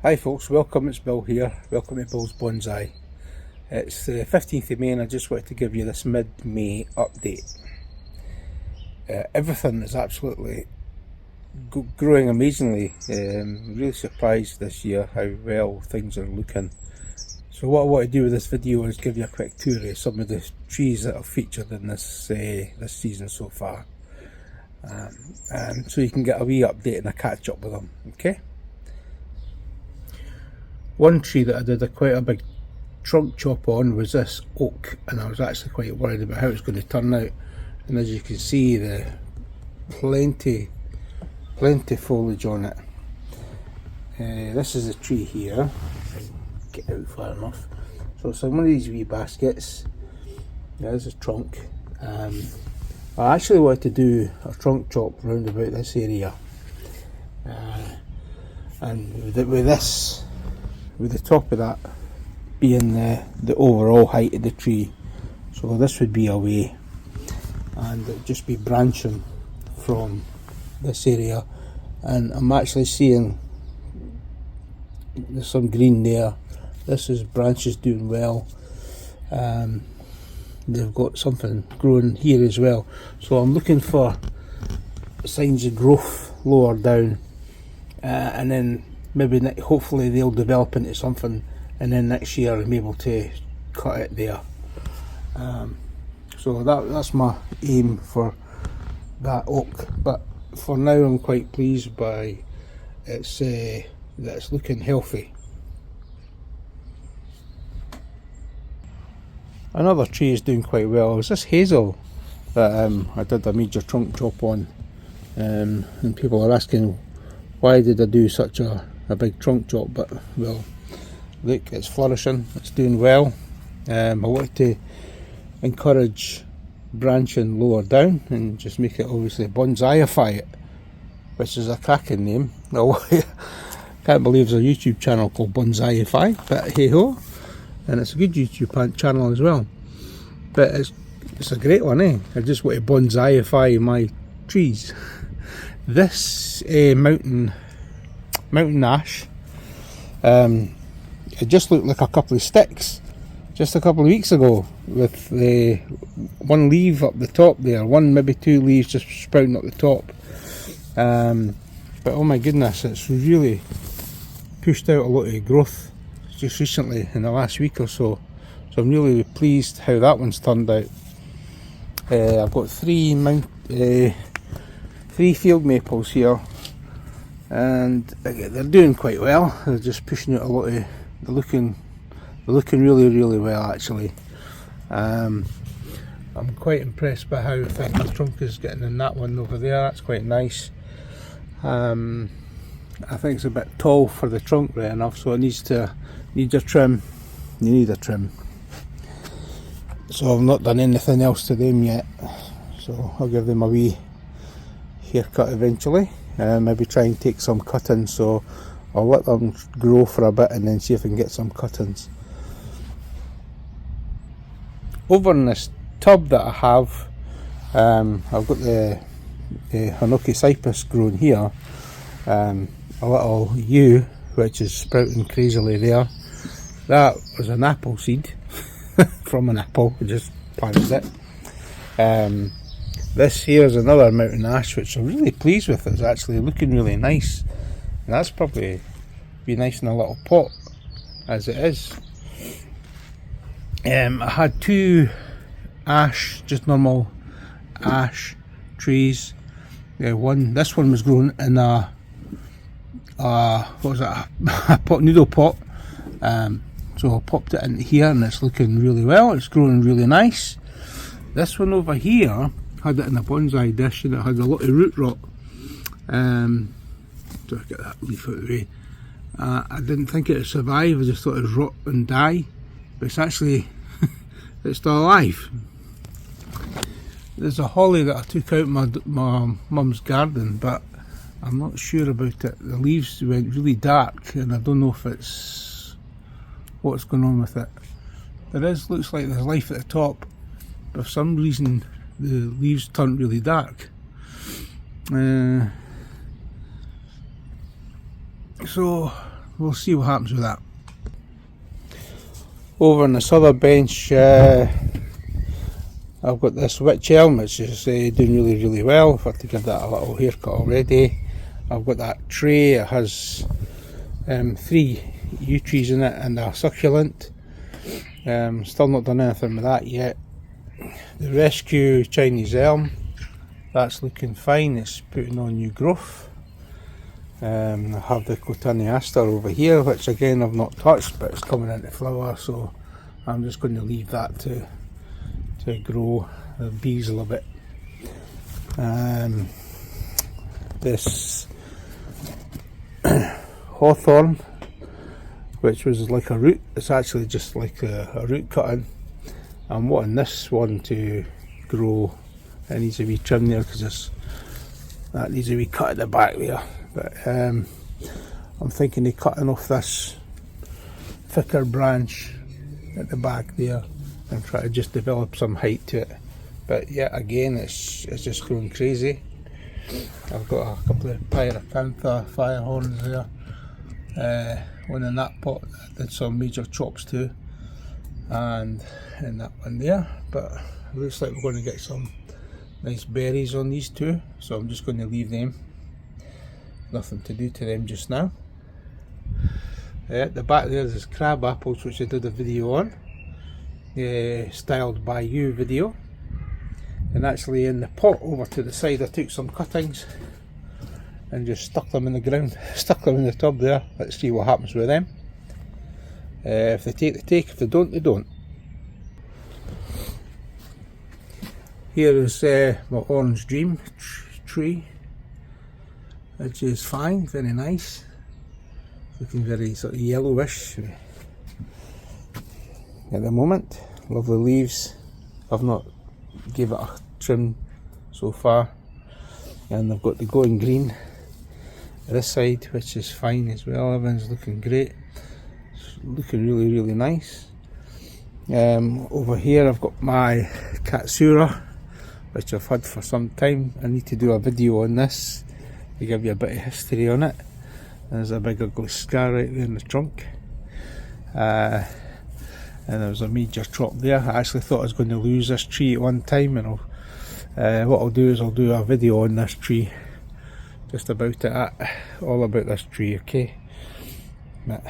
Hi folks, welcome, it's Bill here, welcome to Bill's Bonsai. It's the 15th of May and I just wanted to give you this mid-May update. Everything is absolutely growing amazingly. Really surprised this year how well things are looking. So what I want to do with this video is give you a quick tour of some of the trees that have featured in this season so far. And so you can get a wee update and a catch up with them, okay? One tree that I did quite a big trunk chop on was this oak, and I was actually quite worried about how it's going to turn out. And as you can see, the plenty foliage on it. This is a tree here. Get out far enough. So it's one of these wee baskets. There's a trunk. I actually wanted to do a trunk chop round about this area, and with the top of that being the overall height of the tree. So this would be away, and it would just be branching from this area. And I'm actually seeing there's some green there. This is branches doing well. They've got something growing here as well. So I'm looking for signs of growth lower down, and then maybe hopefully they'll develop into something, and then next year I'm able to cut it there. So that's my aim for that oak. But for now I'm quite pleased by that it's looking healthy. Another tree is doing quite well. It was this hazel that I did a major trunk chop on, and people are asking why did I do such a big trunk chop. But well, look, it's flourishing, it's doing well. I wanted to encourage branching lower down and just make it obviously bonsaiify it, which is a cracking name. I can't believe there's a YouTube channel called Bonsaiify, but hey ho, and it's a good YouTube channel as well. But it's a great one, eh? I just want to bonsaiify my trees. This mountain ash, it just looked like a couple of sticks just a couple of weeks ago, with the one leaf up the top there, one maybe two leaves just sprouting up the top. But oh my goodness, it's really pushed out a lot of growth just recently in the last week or so. So I'm really pleased how that one's turned out. I've got three field maples here, and they're doing quite well. They're just pushing out a lot of, they're looking really well actually. I'm quite impressed by how thick my trunk is getting in that one over there. That's quite nice. I think it's a bit tall for the trunk right enough, so it needs a trim. You need a trim. So I've not done anything else to them yet, so I'll give them a wee haircut eventually. Maybe try and take some cuttings, so I'll let them grow for a bit and then see if I can get some cuttings. Over in this tub that I have, I've got the Hinoki cypress growing here, a little yew which is sprouting crazily there. That was an apple seed from an apple, I just planted it. This here is another mountain ash which I'm really pleased with. It's actually looking really nice, and that's probably be nice in a little pot as it is. I had two ash, just normal ash trees. This one was grown in a noodle pot. So I popped it into here and it's looking really well. It's growing really nice. This one over here had it in a bonsai dish and it had a lot of root rot. So I get that leaf out of the way. I didn't think it would survive. I just thought it would rot and die, but it's actually it's still alive. There's a holly that I took out my mum's garden, but I'm not sure about it. The leaves went really dark and I don't know if it's what's going on with it. Looks like there's life at the top, but for some reason the leaves turned really dark. So we'll see what happens with that. Over on this other bench, I've got this Witchhorn, which is doing really well. I've had to give that a little haircut already. I've got that tray, it has 3 yew trees in it and a succulent. Still not done anything with that yet. The rescue Chinese elm, that's looking fine, it's putting on new growth. I have the cotoneaster over here, which again I've not touched, but it's coming into flower, so I'm just going to leave that to grow the bees a little bit. This hawthorn, which was like a root, it's actually just like a root cutting. I'm wanting this one to grow. It needs a wee trim there because that needs a wee cut at the back there. But I'm thinking of cutting off this thicker branch at the back there and try to just develop some height to it. But yeah, again, it's just growing crazy. I've got a couple of pyracantha fire horns there. One in that pot I did some major chops to, and in that one there. But it looks like we're going to get some nice berries on these two, so I'm just going to leave them. Nothing to do to them just now. At the back there's crab apples, which I did a video on, styled by you video. And actually in the pot over to the side I took some cuttings and just stuck them in the ground, stuck them in the tub there. Let's see what happens with them. If they take, they take. If they don't, they don't. Here is my orange dream tree, which is fine, very nice. Looking very sort of yellowish at the moment. Lovely leaves. I've not gave it a trim so far, and I've got the going green this side, which is fine as well. Everything's looking great. It's looking really nice. Over here I've got my Katsura, which I've had for some time. I need to do a video on this to give you a bit of history on it. There's a big ugly scar right there in the trunk, and there was a major chop there. I actually thought I was going to lose this tree at one time, and what I'll do is I'll do a video on this tree, just about it, all about this tree, okay? But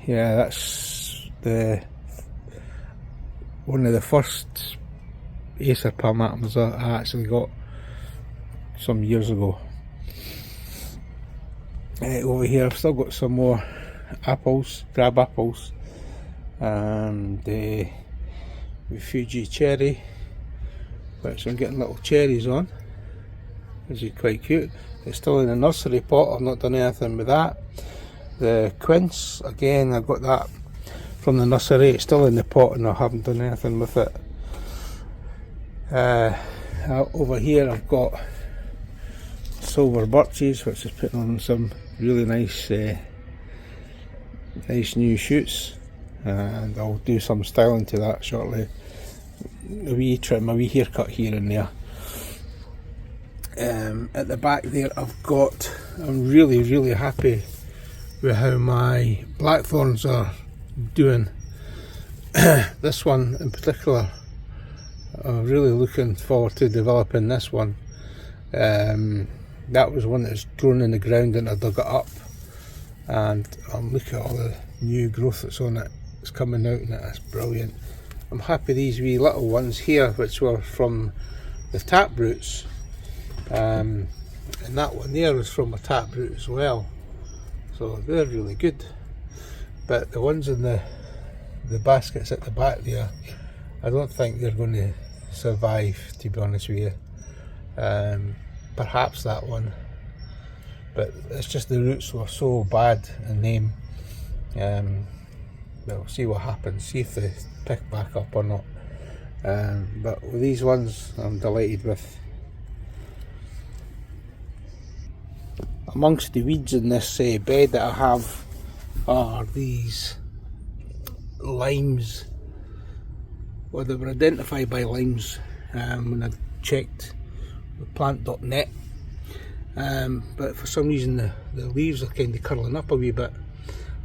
yeah, that's one of the first Acer palmatums I actually got some years ago. Over here I've still got some more apples, crab apples, and the Fuji cherry, which I'm getting little cherries on, which is quite cute. It's still in the nursery pot, I've not done anything with that. The quince, again, I got that from the nursery, it's still in the pot and I haven't done anything with it. Over here I've got silver birches, which is putting on some really nice nice new shoots, and I'll do some styling to that shortly. A wee trim, a wee haircut here and there. At the back there I'm really happy with how my blackthorns are doing. This one in particular, I'm really looking forward to developing this one. That was one that's grown in the ground and I dug it up, and look at all the new growth that's on it. It's coming out and it's brilliant. I'm happy these wee little ones here, which were from the tap roots, and that one there was from a tap root as well, so they're really good. But the ones in the baskets at the back there, I don't think they're going to survive, to be honest with you. Perhaps that one, but it's just the roots were so bad in name. We'll see what happens, see if they pick back up or not. But with these ones I'm delighted with. Amongst the weeds in this bed that I have are these limes. Well, they were identified by limes when I checked with plant.net, but for some reason the leaves are kind of curling up a wee bit.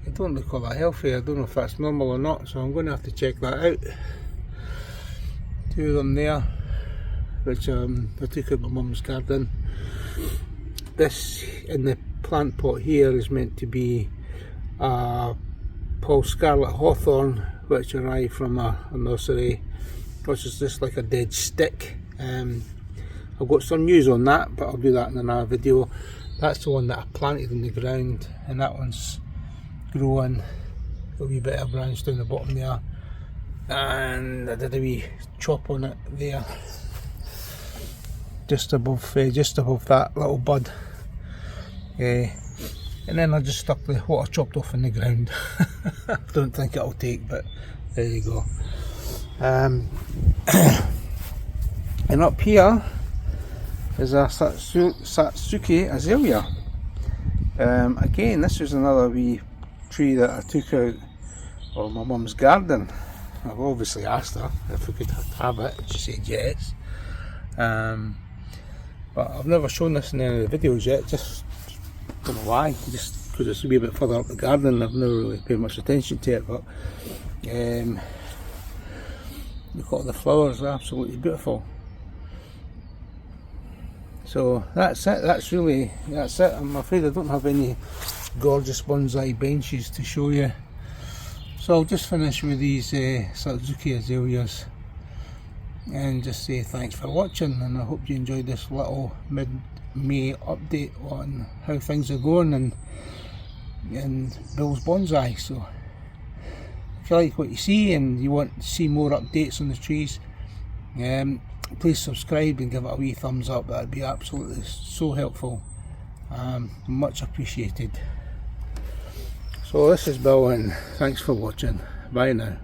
I don't look all that healthy. I don't know if that's normal or not, so I'm going to have to check that out. Two of them there, which I took out my mum's garden. This in the plant pot here is meant to be Scarlet Hawthorne, which arrived from a nursery, which is just like a dead stick. I've got some news on that, but I'll do that in another video. That's the one that I planted in the ground, and that one's growing. A wee bit of branch down the bottom there, and I did a wee chop on it there, just above that little bud. And then I just stuck what I chopped off in the ground. I don't think it'll take, but there you go. And up here is a Satsuki Ailia. Again, this was another wee tree that I took out of my mum's garden. I've obviously asked her if we could have it. She said yes. But I've never shown this in any of the videos yet. Just don't know why. Just because it's a wee bit further up the garden. I've never really paid much attention to it. But look at the flowers. They're absolutely beautiful. So that's it. That's it. I'm afraid I don't have any gorgeous bonsai benches to show you. So I'll just finish with these Satsuki Aizalias and just say thanks for watching, and I hope you enjoyed this little mid-May update on how things are going in Bill's Bonsai. So if you like what you see and you want to see more updates on the trees, please subscribe and give it a wee thumbs up. That would be absolutely so helpful. Much appreciated. So this is Bill, and thanks for watching. Bye now.